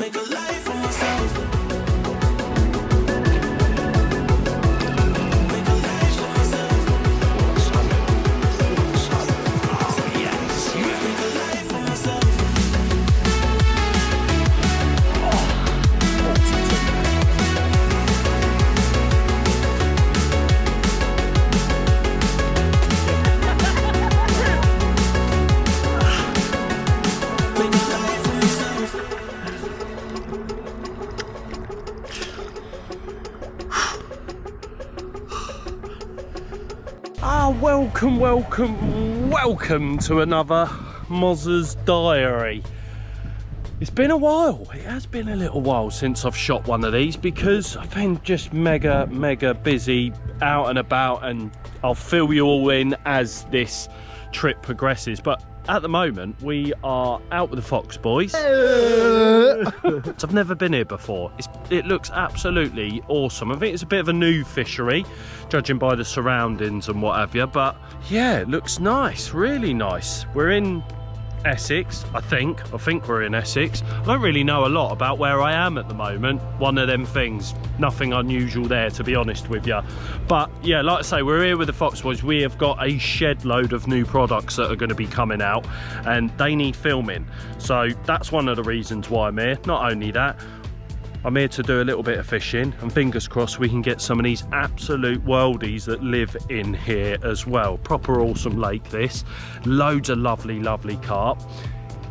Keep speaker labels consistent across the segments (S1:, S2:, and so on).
S1: Make a life for myself. Make a life for myself.
S2: Oh yes, yeah.
S1: Make a life for myself. Make a life for myself.
S2: Welcome to another Mozza'S diary. It's been a while. It has been a little while since I've shot one of these because I've been just mega busy out and about, and I'll fill you all in as this trip progresses. But at the moment we are out with the Fox boys. I've never been here before. It looks absolutely awesome. I think it's a bit of a new fishery, judging by the surroundings and what have you, but yeah, it looks nice, really nice. We're in Essex, I think we're in Essex. I don't really know a lot about where I am at the moment. One of them things, nothing unusual there, to be honest with you. But yeah, like I say, we're here with the Fox boys. We have got a shed load of new products that are going to be coming out, and they need filming, so that's one of the reasons why I'm here. Not only that, I'm here to do a little bit of fishing, and fingers crossed we can get some of these absolute worldies that live in here as well. Proper awesome lake this. Loads of lovely carp.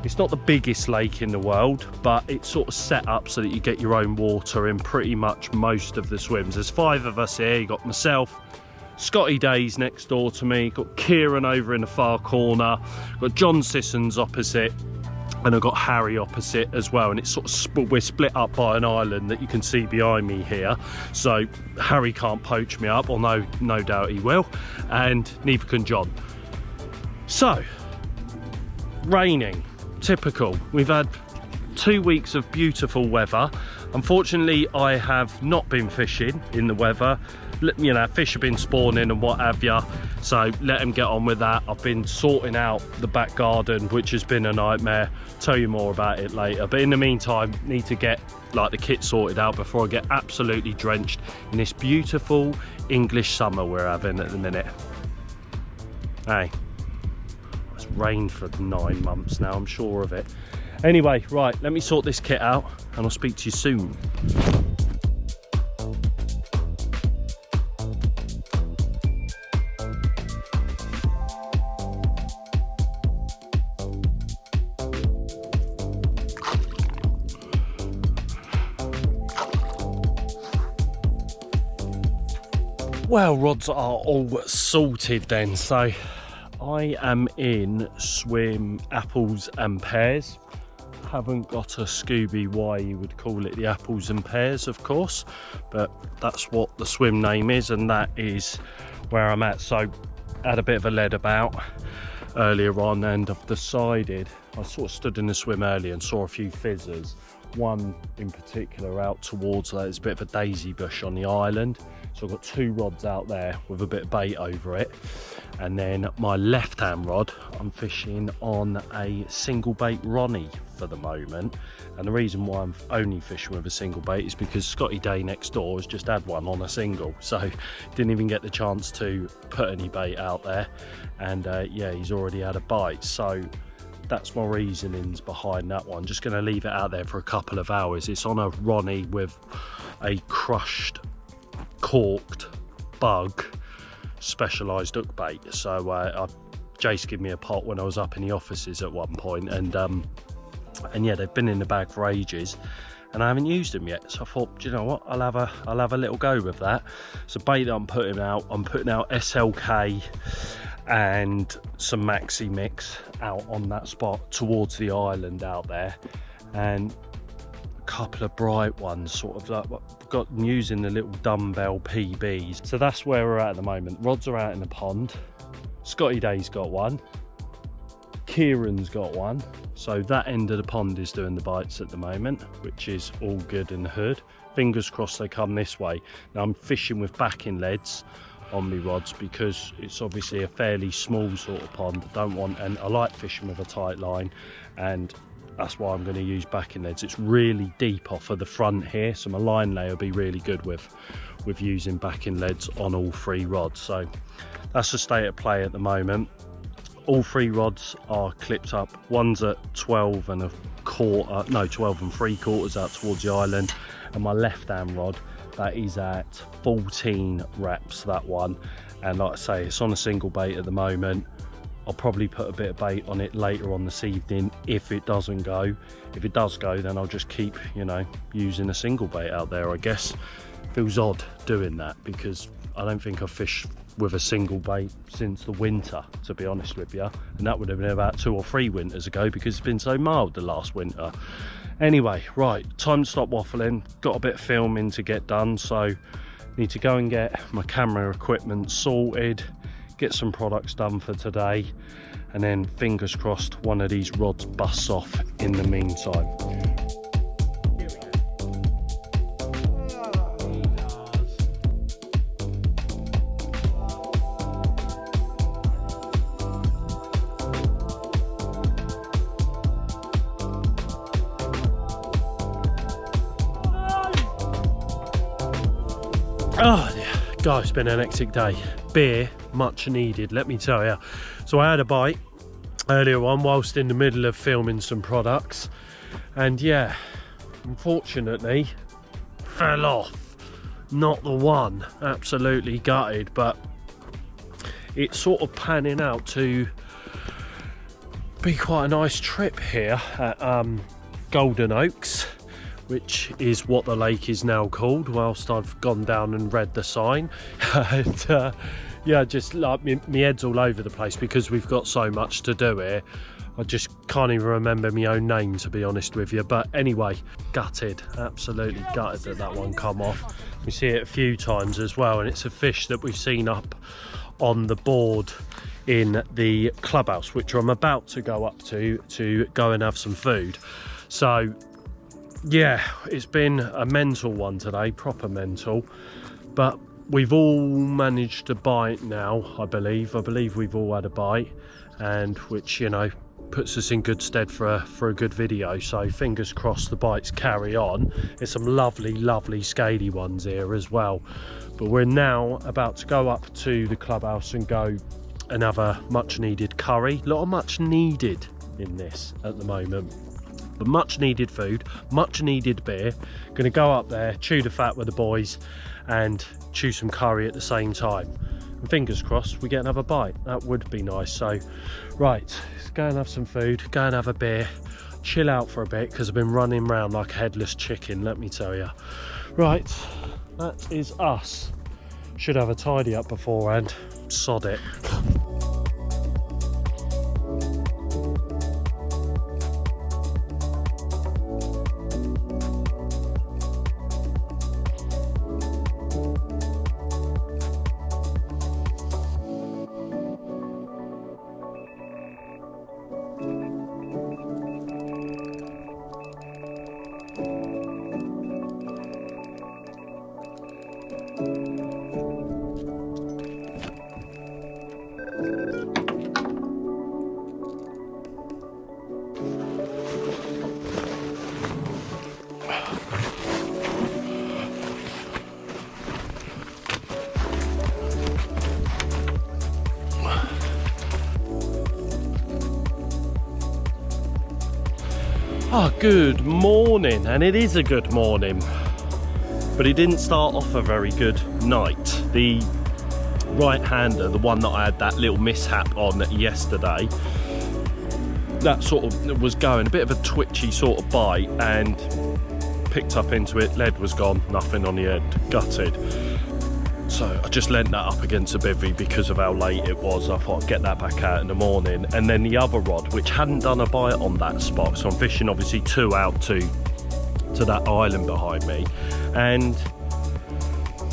S2: It's not the biggest lake in the world, but it's sort of set up so that you get your own water in pretty much most of the swims. There's 5 of us here. You got myself, Scotty Days next door to me, got Kieran over in the far corner, got John Sissons opposite, and I've got Harry opposite as well, and it's sort of we're split up by an island that you can see behind me here, so Harry can't poach me up, or no doubt he will, and neither can John. So, raining, typical. We've had 2 weeks of beautiful weather. Unfortunately, I have not been fishing in the weather. You know, fish have been spawning and what have you, so let them get on with that. I've been sorting out the back garden, which has been a nightmare. Tell you more about it later, but in the meantime, need to get like the kit sorted out before I get absolutely drenched in this beautiful English summer we're having at the minute. Hey, it's rained for 9 months now, I'm sure of it. Anyway, right, let me sort this kit out and I'll speak to you soon. Well, rods are all sorted then, so I am in swim apples and pears. Haven't got a Scooby why you would call it the apples and pears, of course, but that's what the swim name is, and that is where I'm at. So I had a bit of a lead about earlier on, and I've decided, I sort of stood in the swim earlier and saw a few fizzers. One in particular out towards there's a bit of a daisy bush on the island, so I've got 2 rods out there with a bit of bait over it, and then my left hand rod I'm fishing on a single bait Ronnie for the moment. And the reason why I'm only fishing with a single bait is because Scotty Day next door has just had one on a single, so didn't even get the chance to put any bait out there, and yeah, he's already had a bite. So that's my reasonings behind that one. Just going to leave it out there for a couple of hours. It's on a Ronnie with a crushed, corked bug specialised hook bait. So Jace gave me a pot when I was up in the offices at one point, and yeah, they've been in the bag for ages and I haven't used them yet. So I thought, do you know what, I'll have a little go with that. So bait that I'm putting out SLK and some Maxi Mix out on that spot towards the island out there, and a couple of bright ones, sort of like got using the little dumbbell PBs. So that's where we're at the moment. Rods are out in the pond. Scotty Day's got one, Kieran's got one, so that end of the pond is doing the bites at the moment, which is all good in the hood. Fingers crossed they come this way. Now I'm fishing with backing leads on me rods because it's obviously a fairly small sort of pond. I don't want, and I like fishing with a tight line, and that's why I'm going to use backing leads. It's really deep off of the front here, so my line lay will be really good with using backing leads on all 3 rods. So that's the state of play at the moment. All 3 rods are clipped up. One's at 12 and 3/4 out towards the island, and my left hand rod, that is at 14 reps, that one. And like I say, it's on a single bait at the moment. I'll probably put a bit of bait on it later on this evening if it doesn't go. If it does go, then I'll just keep, you know, using a single bait out there, I guess. Feels odd doing that because I don't think I've fished with a single bait since the winter, to be honest with you, and that would have been about 2 or 3 winters ago because it's been so mild the last winter. Anyway, right, time to stop waffling. Got a bit of filming to get done, so need to go and get my camera equipment sorted, get some products done for today, and then fingers crossed one of these rods busts off in the meantime. Oh yeah, guys, it's been an hectic day. Beer, much needed, let me tell you. So I had a bite earlier on whilst in the middle of filming some products, and yeah, unfortunately fell off. Not the one, absolutely gutted, but it's sort of panning out to be quite a nice trip here at Golden Oaks, which is what the lake is now called, whilst I've gone down and read the sign. And yeah, just like my head's all over the place because we've got so much to do here. I just can't even remember my own name, to be honest with you. But anyway, gutted, absolutely gutted that that one come off. We see it a few times as well, and it's a fish that we've seen up on the board in the clubhouse, which I'm about to go up to go and have some food. So yeah, it's been a mental one today, proper mental, but we've all managed to bite now. I believe we've all had a bite, and which, you know, puts us in good stead for a good video. So fingers crossed the bites carry on. There's some lovely scaly ones here as well. But we're now about to go up to the clubhouse and go and have a much needed curry. A lot of much needed in this at the moment, but much needed food, much needed beer. Gonna go up there, chew the fat with the boys and chew some curry at the same time. And fingers crossed we get another bite. That would be nice. So right, let's go and have some food, go and have a beer, chill out for a bit because I've been running around like a headless chicken, let me tell you. Right, that is us. Should have a tidy up beforehand, sod it. Oh, good morning, and it is a good morning, but it didn't start off a very good night. The right-hander, the one that I had that little mishap on yesterday, that sort of was going a bit of a twitchy sort of bite, and picked up into it, lead was gone, nothing on the end, gutted. So I just lent that up against a bivvy because of how late it was. I thought I'd get that back out in the morning. And then the other rod, which hadn't done a bite on that spot, so I'm fishing obviously 2 out to that island behind me, and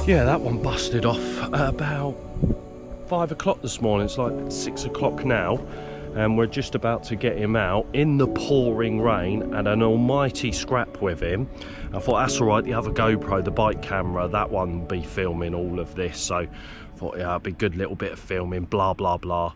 S2: yeah, that one busted off at about 5 o'clock this morning. It's like 6 o'clock now, and we're just about to get him out in the pouring rain and an almighty scrap with him. I thought that's all right, the other GoPro, the bike camera, that one will be filming all of this, so I thought, yeah, it'd be a good little bit of filming, blah blah blah.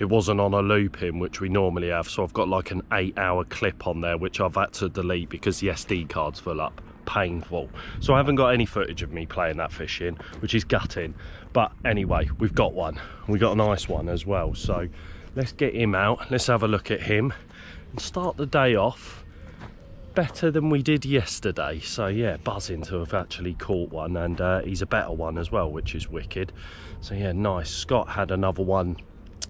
S2: it wasn't on a looping, which we normally have, so I've got like an 8-hour clip on there which I've had to delete because the SD card's full up. Painful. So I haven't got any footage of me playing that fishing, which is gutting, but anyway, we've got one. We got a nice one as well, so let's get him out, let's have a look at him and start the day off better than we did yesterday. So yeah, buzzing to have actually caught one, and he's a better one as well, which is wicked. So yeah, nice. Scott had another one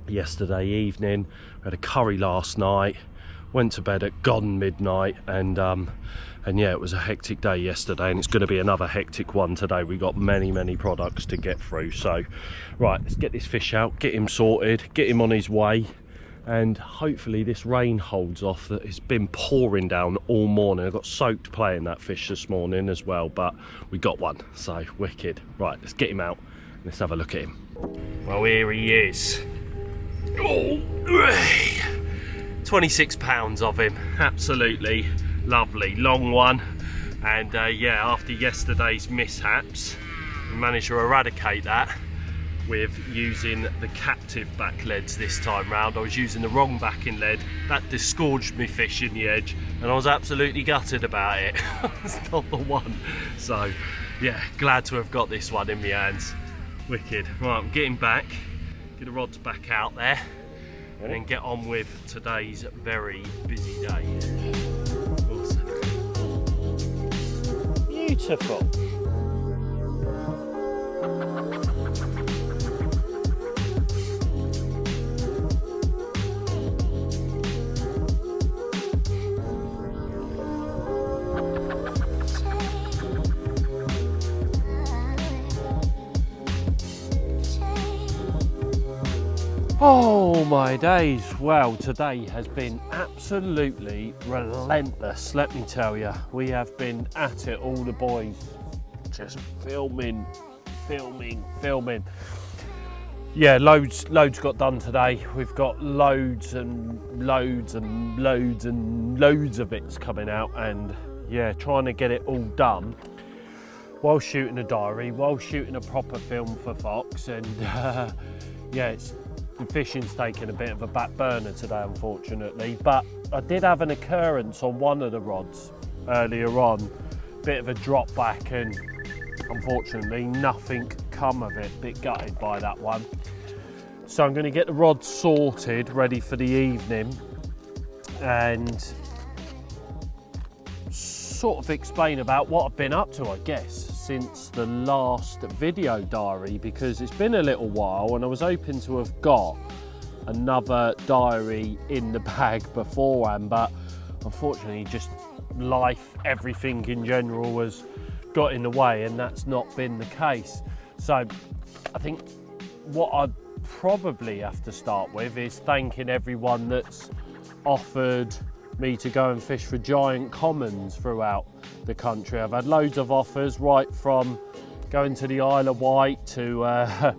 S2: yesterday evening. We had a curry last night, went to bed at gone midnight, and yeah, it was a hectic day yesterday, and it's going to be another hectic one today. We got many products to get through. So right, let's get this fish out, get him sorted, get him on his way, and hopefully this rain holds off. That it's been pouring down all morning. I got soaked playing that fish this morning as well, but we got one, so wicked. Right, let's get him out, let's have a look at him. Well, here he is. Oh, 26 pounds of him, absolutely lovely, long one. And yeah, after yesterday's mishaps, we managed to eradicate that with using the captive back leads this time round. I was using the wrong backing lead, that disgorged me fish in the edge, and I was absolutely gutted about it. It's not the one. So yeah, glad to have got this one in my hands. Wicked. Right, I'm getting back, get the rods back out there, and then get on with today's very busy day. Awesome. Beautiful. Oh my days, well, today has been absolutely relentless, let me tell you. We have been at it, all the boys, just filming. Yeah, loads got done today. We've got loads of bits coming out, and yeah, trying to get it all done while shooting a diary, while shooting a proper film for Fox, and yeah, the fishing's taken a bit of a back burner today, unfortunately. But I did have an occurrence on one of the rods earlier on, bit of a drop back, and unfortunately nothing come of it. Bit gutted by that one. So I'm going to get the rod sorted, ready for the evening, and sort of explain about what I've been up to, I guess, since the last video diary, because it's been a little while and I was hoping to have got another diary in the bag beforehand, but unfortunately just life, everything in general has got in the way, and that's not been the case. So I think what I'd probably have to start with is thanking everyone that's offered me to go and fish for giant commons throughout the country. I've had loads of offers, right from going to the Isle of Wight to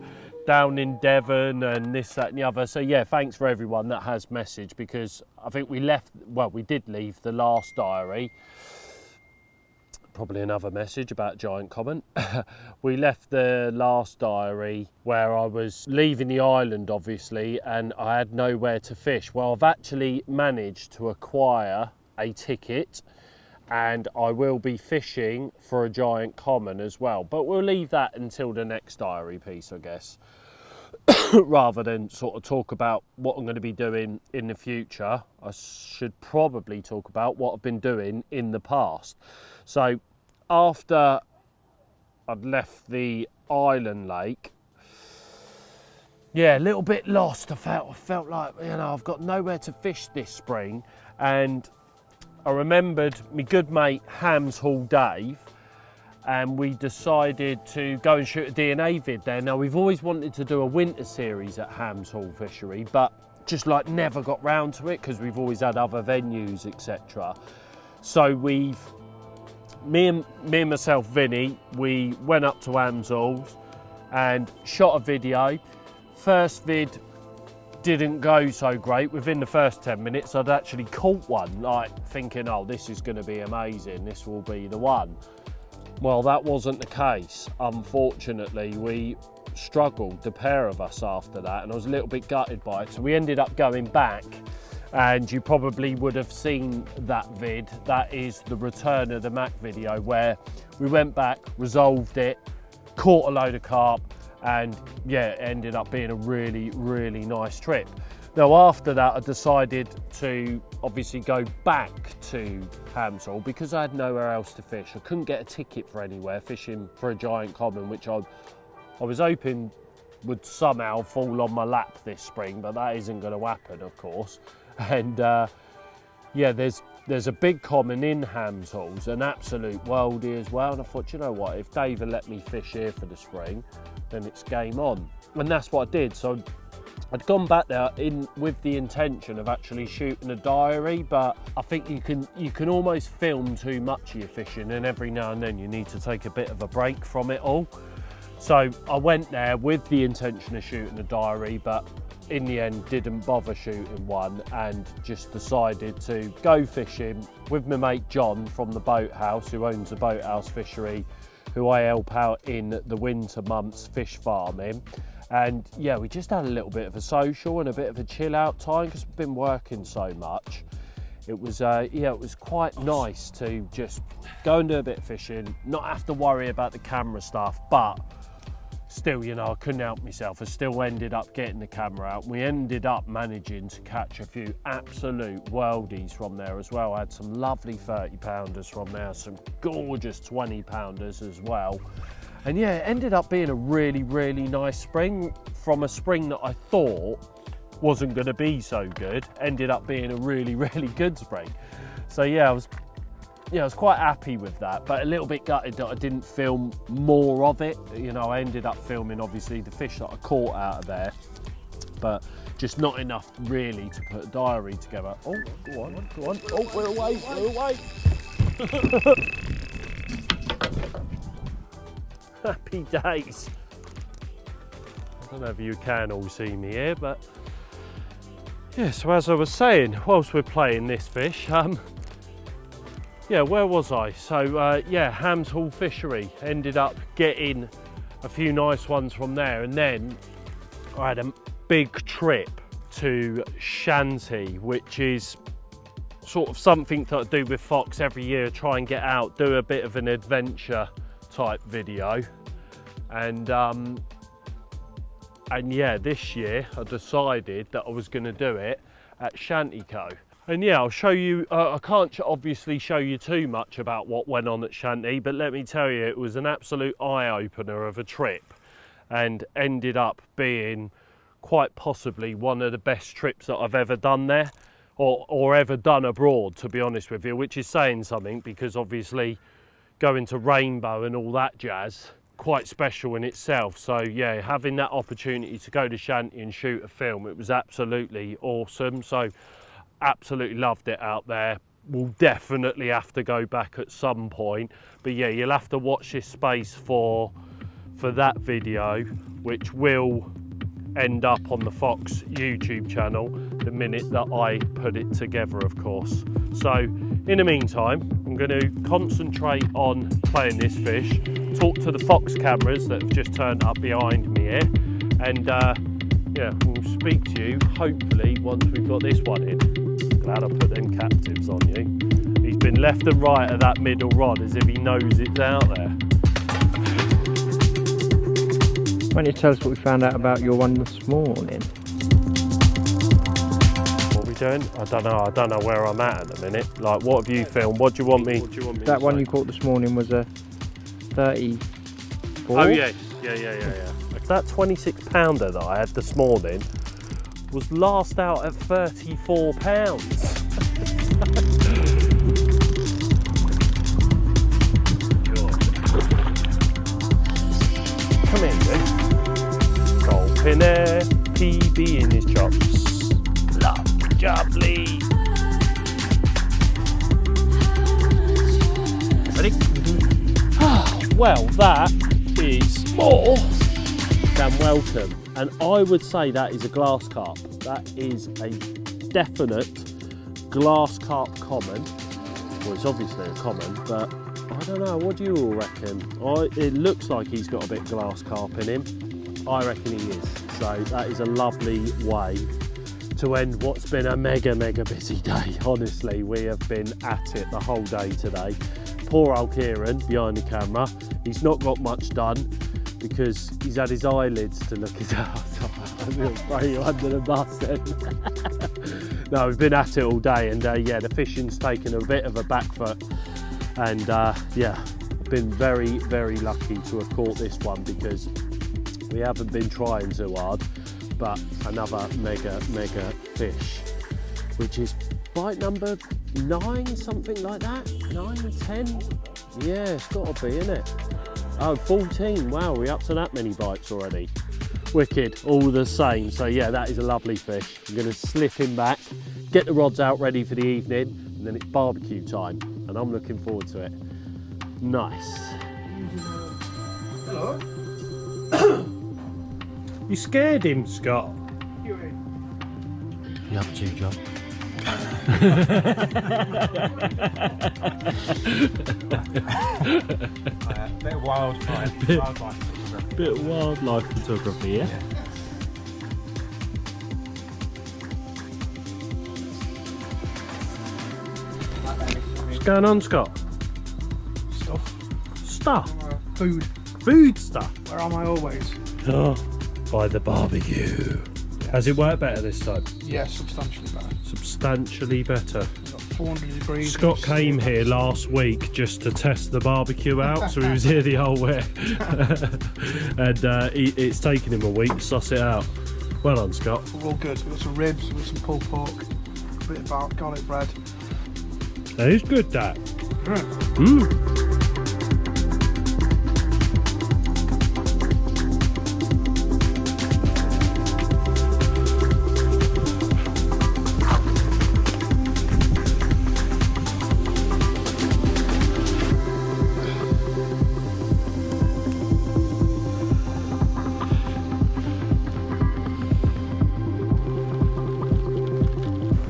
S2: down in Devon and this, that and the other. So yeah, thanks for everyone that has messaged, because I think we did leave the last diary, probably another message about giant common. We left the last diary where I was leaving the island, obviously, and I had nowhere to fish. Well, I've actually managed to acquire a ticket, and I will be fishing for a giant common as well, but we'll leave that until the next diary piece, I guess. Rather than sort of talk about what I'm going to be doing in the future, I should probably talk about what I've been doing in the past. So after I'd left the island lake, yeah, a little bit lost. I felt like, you know, I've got nowhere to fish this spring, and I remembered my good mate Hams Hall Dave, and we decided to go and shoot a DNA vid there. Now, we've always wanted to do a winter series at Hams Hall Fishery, but just like never got round to it because we've always had other venues, etc. So me and myself, Vinny, we went up to Hams Hall and shot a video. First vid didn't go so great. Within the first 10 minutes, I'd actually caught one, like thinking, oh, this is going to be amazing, this will be the one. Well, that wasn't the case. Unfortunately, we struggled, the pair of us, after that, and I was a little bit gutted by it. So we ended up going back, and you probably would have seen that vid. That is the return of the Mac video, where we went back, resolved it, caught a load of carp, and yeah, it ended up being a really, really nice trip. Now after that, I decided to obviously go back to Hams Hall because I had nowhere else to fish. I couldn't get a ticket for anywhere fishing for a giant common, which I was hoping would somehow fall on my lap this spring, but that isn't going to happen, of course. And yeah, there's a big common in Hams Halls, an absolute worldie as well. And I thought, you know what, if Dave had let me fish here for the spring, then it's game on. And that's what I did. So I'd gone back there with the intention of actually shooting a diary, but I think you can almost film too much of your fishing, and every now and then you need to take a bit of a break from it all. So I went there with the intention of shooting a diary, but in the end didn't bother shooting one, and just decided to go fishing with my mate John from the boathouse, who owns the Boathouse Fishery, who I help out in the winter months fish farming. And yeah, we just had a little bit of a social and a bit of a chill out time because we've been working so much. It was yeah, it was quite nice to just go and do a bit of fishing, not have to worry about the camera stuff, but still, you know, I couldn't help myself. I still ended up getting the camera out. We ended up managing to catch a few absolute worldies from there as well. I had some lovely 30-pounders from there, some gorgeous 20-pounders as well. And yeah, it ended up being a really, really nice spring. From a spring that I thought wasn't going to be so good, ended up being a really, really good spring. So yeah, I was quite happy with that, but a little bit gutted that I didn't film more of it. You know, I ended up filming obviously the fish that I caught out of there, but just not enough really to put a diary together. Oh, go on, go on. Oh, we're away, we're away. Happy days. I don't know if you can all see me here, but yeah, so as I was saying, whilst we're playing this fish, yeah, where was I? So yeah, Hams Hall Fishery, ended up getting a few nice ones from there, and then I had a big trip to Shanty, which is sort of something that I do with Fox every year, try and get out, do a bit of an adventure type video. And yeah, this year I decided that I was going to do it at Shanty Co. And yeah, I'll show you, I can't obviously show you too much about what went on at Shanty, but let me tell you, it was an absolute eye-opener of a trip, and ended up being quite possibly one of the best trips that I've ever done there, or ever done abroad, to be honest with you, which is saying something, because obviously going to Rainbow and all that jazz, quite special in itself. So yeah, having that opportunity to go to Shanty and shoot a film, it was absolutely awesome. So absolutely loved it out there. We'll definitely have to go back at some point, but yeah, you'll have to watch this space for that video, which will end up on the Fox YouTube channel the minute that I put it together, of course. So in the meantime, I'm going to concentrate on playing this fish, talk to the Fox cameras that have just turned up behind me here, and yeah, we'll speak to you hopefully once we've got this one in. Glad I put them captives on you. He's been left and right of that middle rod as if he knows it's out there.
S3: Why don't you tell us what we found out about your one this morning?
S2: What are we doing? I don't know where I'm at the minute. Like, what have you filmed? What do you want me?
S3: That one you caught this morning was a 34.
S2: Oh yeah. That 26-pounder that I had this morning was last out at 34 pounds. Come in, dude. Gulp in there, PB in his chops. Lovely. Ready? Well, that is more than welcome. And I would say that is a glass carp. That is a definite glass carp common. Well, it's obviously a common, but I don't know, what do you all reckon? It looks like he's got a bit of glass carp in him. I reckon he is. So that is a lovely way to end what's been a mega busy day. Honestly, we have been at it the whole day today. Poor old Kieran behind the camera, he's not got much done because he's had his eyelids to look at. I'm going to throw you under the bus then. No, we've been at it all day, and yeah, the fishing's taken a bit of a back foot, and yeah, been very lucky to have caught this one because we haven't been trying too hard. But another mega fish, which is bite number 9, something like that. 9, 10, yeah, it's got to be, isn't it? Oh, 14, wow, we're up to that many bites already. Wicked, all the same. So yeah, that is a lovely fish. I'm going to slip him back, get the rods out ready for the evening, and then it's barbecue time, and I'm looking forward to it. Nice.
S3: Hello.
S2: You scared him, Scott?
S3: You
S2: up to, John?
S3: Bit of wildlife photography.
S2: Bit of wildlife photography, yeah? What's going on, Scott? Stuff?
S3: Food.
S2: Food stuff?
S3: Where am I always?
S2: Oh, by the barbecue. Has it worked better this time?
S3: Yeah, substantially better.
S2: Substantially better.
S3: We've got 400 degrees.
S2: Scott came here last week just to test the barbecue out, so he was here the whole way. And it's taken him a week to suss it out. Well done, Scott.
S3: We're all good. We've got some ribs, we've got some pulled pork, a bit of garlic bread.
S2: That is good, that.
S3: Mm.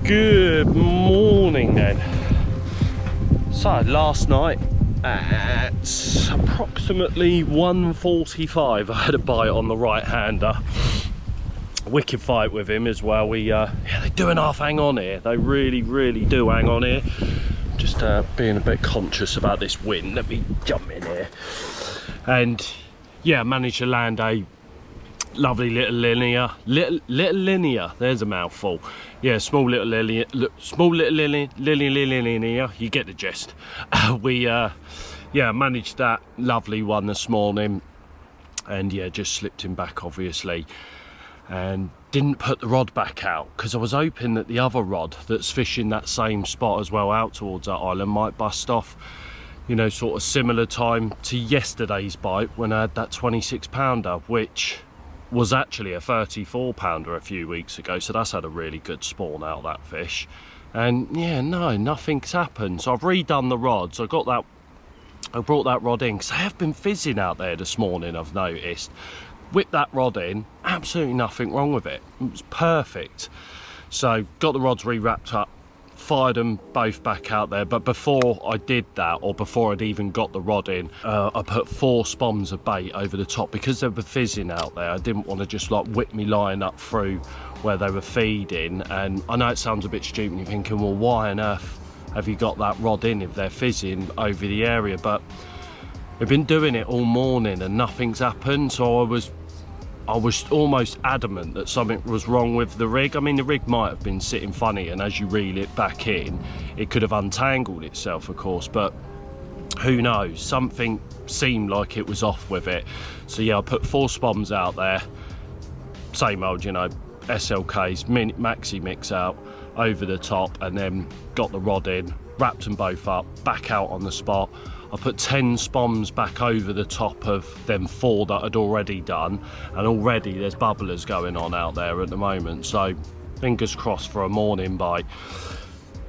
S2: Good morning then. So last night at approximately 1:45 I had a bite on the right hander. Wicked fight with him as well. Yeah, they do an half hang on here. They really do hang on here. Just being a bit conscious about this wind. Let me jump in here. And yeah, managed to land a lovely little linear, there's a mouthful. Yeah, small little linear, you get the gist. We yeah, managed that lovely one this morning, and yeah, just slipped him back obviously, and didn't put the rod back out because I was hoping that the other rod that's fishing that same spot as well out towards that island might bust off, you know, sort of similar time to yesterday's bite when I had that 26 pounder, which was actually a 34 pounder a few weeks ago. So that's had a really good spawn out of that fish. And yeah, no, nothing's happened. So I've redone the rods. I brought that rod in because they have been fizzing out there this morning, I've noticed. Whipped that rod in, absolutely nothing wrong with it. It was perfect. So got the rods re-wrapped up, fired them both back out there. But before I did that, or before I'd even got the rod in, I put 4 spoms of bait over the top because they were fizzing out there. I didn't want to just like whip me line up through where they were feeding. And I know it sounds a bit stupid, you're thinking, well, why on earth have you got that rod in if they're fizzing over the area? But we've been doing it all morning and nothing's happened. So I was almost adamant that something was wrong with the rig. I mean, the rig might have been sitting funny, and as you reel it back in, it could have untangled itself, of course, but who knows? Something seemed like it was off with it. So yeah, I put 4 spoms out there, same old, you know, SLKs, maxi mix out over the top, and then got the rod in, wrapped them both up, back out on the spot. I put 10 spoms back over the top of them 4 that I'd already done, and already there's bubblers going on out there at the moment, so fingers crossed for a morning bite,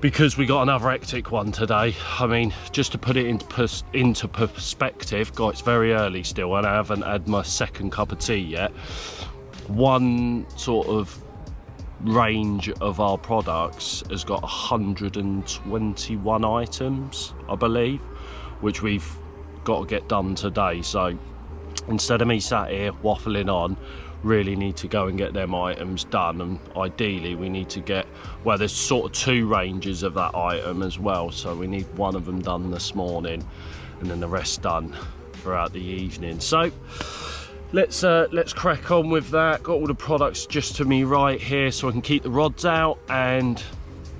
S2: because we got another hectic one today. I mean, just to put it into perspective, guys, it's very early still and I haven't had my second cup of tea yet. One sort of range of our products has got 121 items, I believe, which we've got to get done today. So instead of me sat here waffling on, really need to go and get them items done. And ideally we need to get, well, there's sort of 2 ranges of that item as well, so we need one of them done this morning and then the rest done throughout the evening. So let's crack on with that. Got all the products just to me right here so I can keep the rods out, and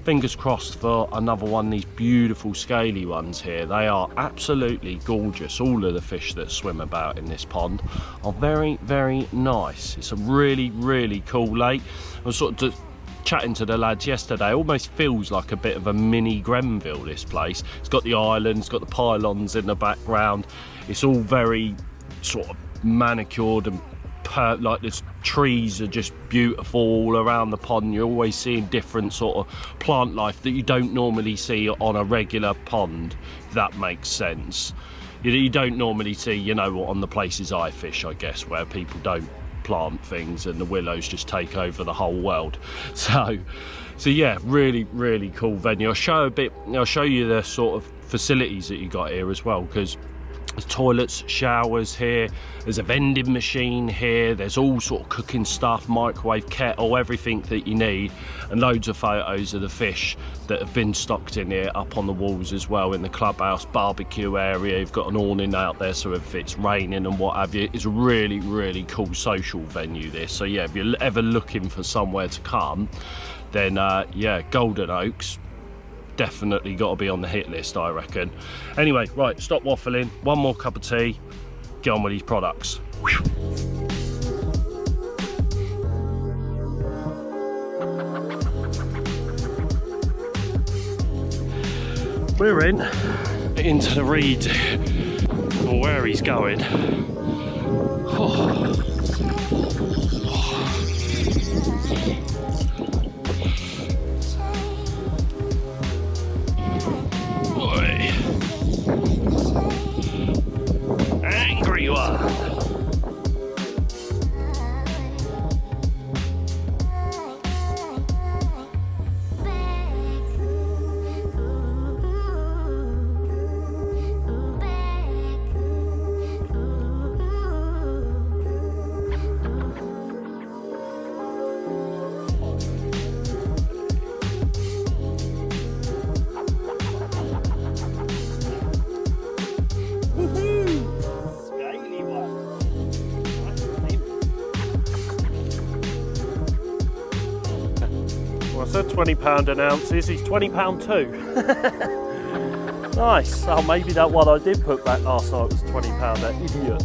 S2: fingers crossed for another one of these beautiful scaly ones here. They are absolutely gorgeous. All of the fish that swim about in this pond are very, very nice. It's a really, really cool lake. I was sort of chatting to the lads yesterday, it almost feels like a bit of a mini Grenville, this place. It's got the island, it's got the pylons in the background. It's all very sort of manicured and like the trees are just beautiful all around the pond. You're always seeing different sort of plant life that you don't normally see on a regular pond, if that makes sense. You don't normally see, you know, on the places I fish, I guess, where people don't plant things and the willows just take over the whole world. So yeah, really, really cool venue. I'll show you the sort of facilities that you got here as well, because there's toilets, showers here, there's a vending machine here, there's all sort of cooking stuff, microwave, kettle, everything that you need, and loads of photos of the fish that have been stocked in here up on the walls as well in the clubhouse, barbecue area. You've got an awning out there so if it's raining and what have you, it's a really, really cool social venue this. So yeah, if you're ever looking for somewhere to come, then yeah, Golden Oaks, definitely got to be on the hit list, I reckon. Anyway, right, stop waffling, one more cup of tea, get on with these products. We're into the reed, or where he's going. Oh. Angry one. So £20 an ounce is, he's £20 too. Nice. Oh, maybe that one I did put back last night was £20, that idiot.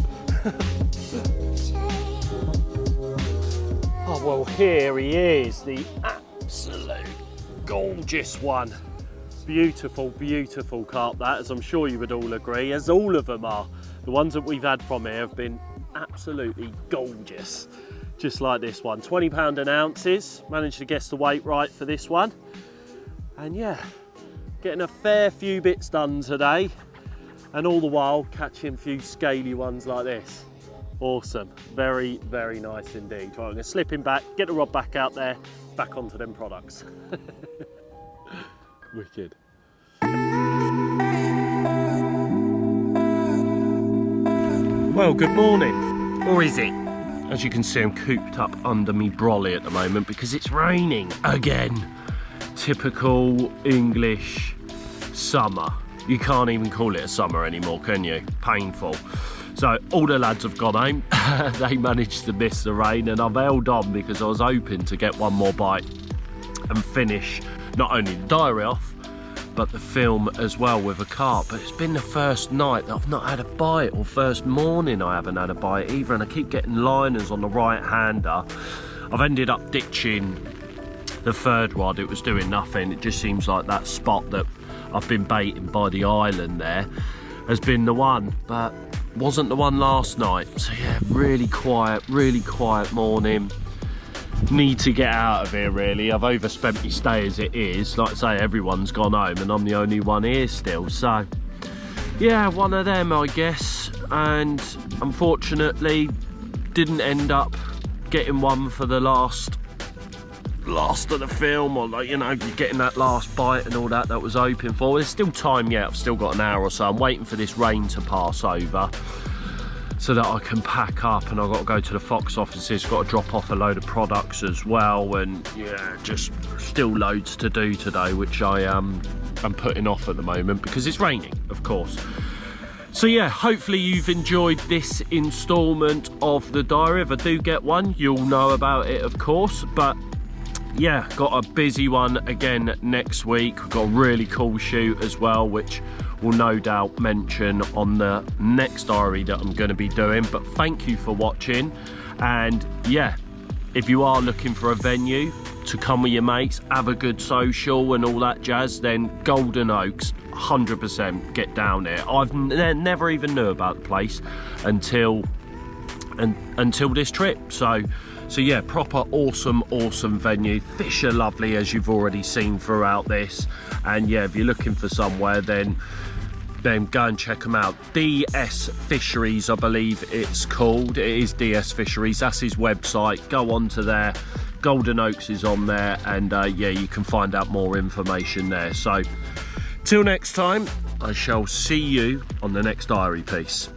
S2: Oh, well, here he is, the absolute gorgeous one. Beautiful, beautiful carp, that, as I'm sure you would all agree, as all of them are. The ones that we've had from here have been absolutely gorgeous. Just like this one, £20 an ounce. Managed to guess the weight right for this one. And yeah, getting a fair few bits done today. And all the while catching a few scaly ones like this. Awesome, very, very nice indeed. Right, I'm gonna slip him back, get the rod back out there, back onto them products. Wicked. Well, good morning, or is it? As you can see, I'm cooped up under me brolly at the moment because it's raining again. Typical English summer. You can't even call it a summer anymore, can you? Painful. So all the lads have gone home. They managed to miss the rain, and I've held on because I was hoping to get one more bite and finish not only the diary off, but the film as well with a carp. But it's been the first night that I've not had a bite, or first morning I haven't had a bite either, and I keep getting liners on the right hander. I've ended up ditching the third rod. It was doing nothing. It just seems like that spot that I've been baiting by the island there has been the one, but wasn't the one last night. So yeah, really quiet morning. Need to get out of here really. I've overspent my stay as it is. Like I say, everyone's gone home and I'm the only one here still. So yeah, one of them I guess. And unfortunately didn't end up getting one for the last of the film, or like, you know, getting that last bite and all that was hoping for. There's still time yet. I've still got an hour or so. I'm waiting for this rain to pass over. so that I can pack up, and I've got to go to the Fox offices, got to drop off a load of products as well, and yeah, just still loads to do today, which I'm putting off at the moment because it's raining, of course. So yeah, hopefully you've enjoyed this instalment of the diary. If I do get one, you'll know about it, of course. But yeah, got a busy one again next week. We've got a really cool shoot as well, which we'll no doubt mention on the next diary that I'm going to be doing. But thank you for watching, and yeah, if you are looking for a venue to come with your mates, have a good social and all that jazz, then Golden Oaks, 100% get down there. I've never even knew about the place until this trip. So yeah, proper awesome venue. Fish are lovely, as you've already seen throughout this, and yeah, if you're looking for somewhere, then go and check them out. DS Fisheries, I believe it's called. It is DS Fisheries, that's his website. Go on to there. Golden Oaks is on there, and yeah, you can find out more information there. So till next time, I shall see you on the next diary piece.